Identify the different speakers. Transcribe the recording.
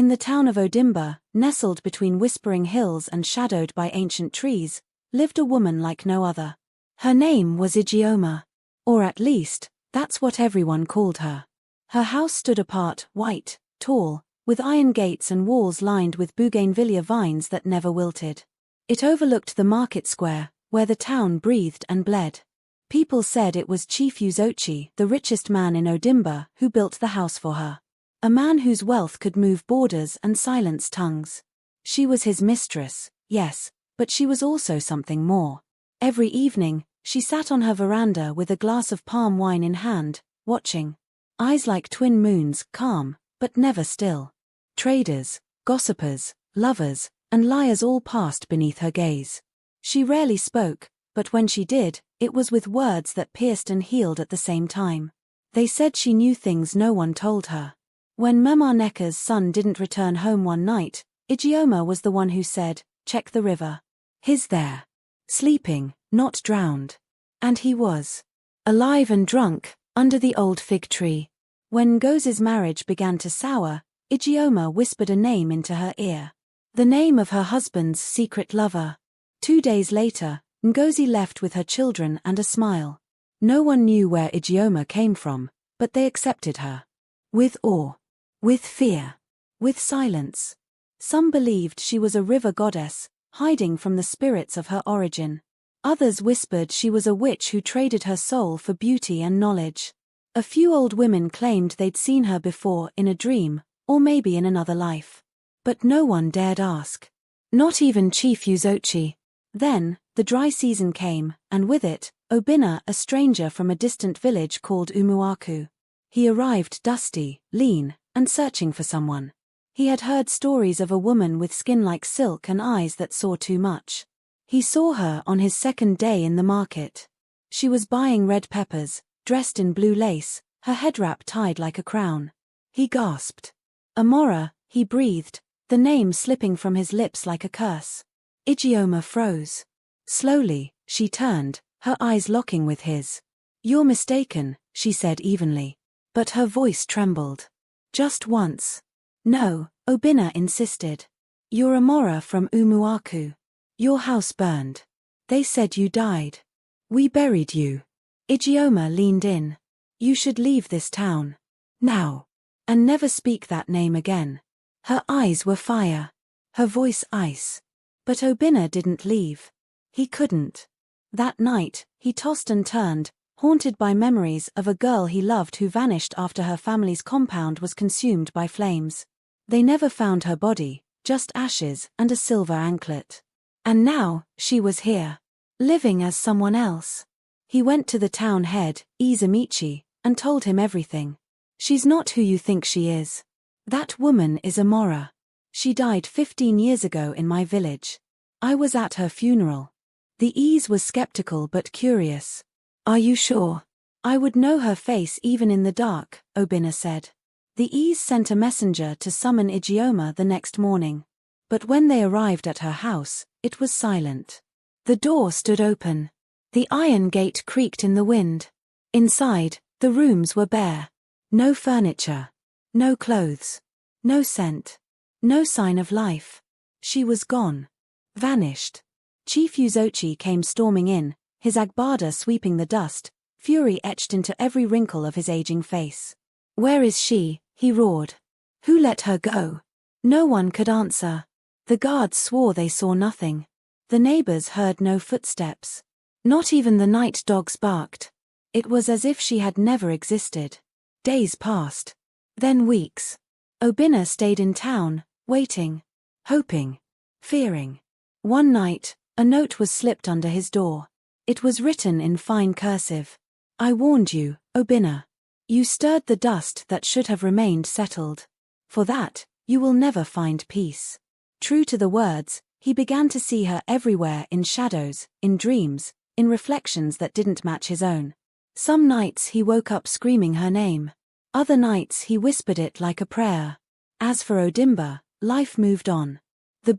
Speaker 1: In the town of Odimba, nestled between whispering hills and shadowed by ancient trees, lived a woman like no other. Her name was Ijeoma. Or at least, that's what everyone called her. Her house stood apart, white, tall, with iron gates and walls lined with bougainvillea vines that never wilted. It overlooked the market square, where the town breathed and bled. People said it was Chief Uzochi, the richest man in Odimba, who built the house for her. A man whose wealth could move borders and silence tongues. She was his mistress, yes, but she was also something more. Every evening, she sat on her veranda with a glass of palm wine in hand, watching. Eyes like twin moons, calm, but never still. Traders, gossipers, lovers, and liars all passed beneath her gaze. She rarely spoke, but when she did, it was with words that pierced and healed at the same time. They said she knew things no one told her. When Memaneka's son didn't return home one night, Ijeoma was the one who said, "Check the river. He's there. Sleeping, not drowned." And he was. Alive and drunk, under the old fig tree. When Ngozi's marriage began to sour, Ijeoma whispered a name into her ear. The name of her husband's secret lover. 2 days later, Ngozi left with her children and a smile. No one knew where Ijeoma came from, but they accepted her. With awe. With fear. With silence. Some believed she was a river goddess, hiding from the spirits of her origin. Others whispered she was a witch who traded her soul for beauty and knowledge. A few old women claimed they'd seen her before in a dream, or maybe in another life. But no one dared ask. Not even Chief Uzochi. Then, the dry season came, and with it, Obinna, a stranger from a distant village called Umuaku. He arrived dusty, lean, and searching for someone. He had heard stories of a woman with skin like silk and eyes that saw too much. He saw her on his second day in the market. She was buying red peppers, dressed in blue lace, her head wrap tied like a crown. He gasped. Amora, he breathed, the name slipping from his lips like a curse. Ijeoma froze. Slowly, she turned, her eyes locking with his. "You're mistaken," she said evenly. But her voice trembled. "Just once." "No," Obinna insisted. "You're Amora from Umuaku. Your house burned. They said you died. We buried you." Ijeoma leaned in. "You should leave this town. Now. And never speak that name again." Her eyes were fire. Her voice ice. But Obinna didn't leave. He couldn't. That night, he tossed and turned, haunted by memories of a girl he loved who vanished after her family's compound was consumed by flames. They never found her body, just ashes and a silver anklet. And now, she was here. Living as someone else. He went to the town head, Izamichi, and told him everything. "She's not who you think she is. That woman is Amora. She died 15 years ago in my village. I was at her funeral." The Iz was skeptical but curious. "Are you sure?" "I would know her face even in the dark," Obinna said. The Iz sent a messenger to summon Ijeoma the next morning. But when they arrived at her house, it was silent. The door stood open. The iron gate creaked in the wind. Inside, the rooms were bare. No furniture. No clothes. No scent. No sign of life. She was gone. Vanished. Chief Uzochi came storming in, his agbada sweeping the dust, fury etched into every wrinkle of his aging face. "Where is she?" he roared. "Who let her go?" No one could answer. The guards swore they saw nothing. The neighbors heard no footsteps. Not even the night dogs barked. It was as if she had never existed. Days passed. Then weeks. Obinna stayed in town, waiting. Hoping. Fearing. One night, a note was slipped under his door. It was written in fine cursive. "I warned you, Obinna. You stirred the dust that should have remained settled. For that, you will never find peace." True to the words, he began to see her everywhere in shadows, in dreams, in reflections that didn't match his own. Some nights he woke up screaming her name. Other nights he whispered it like a prayer. As for Odimba, life moved on. The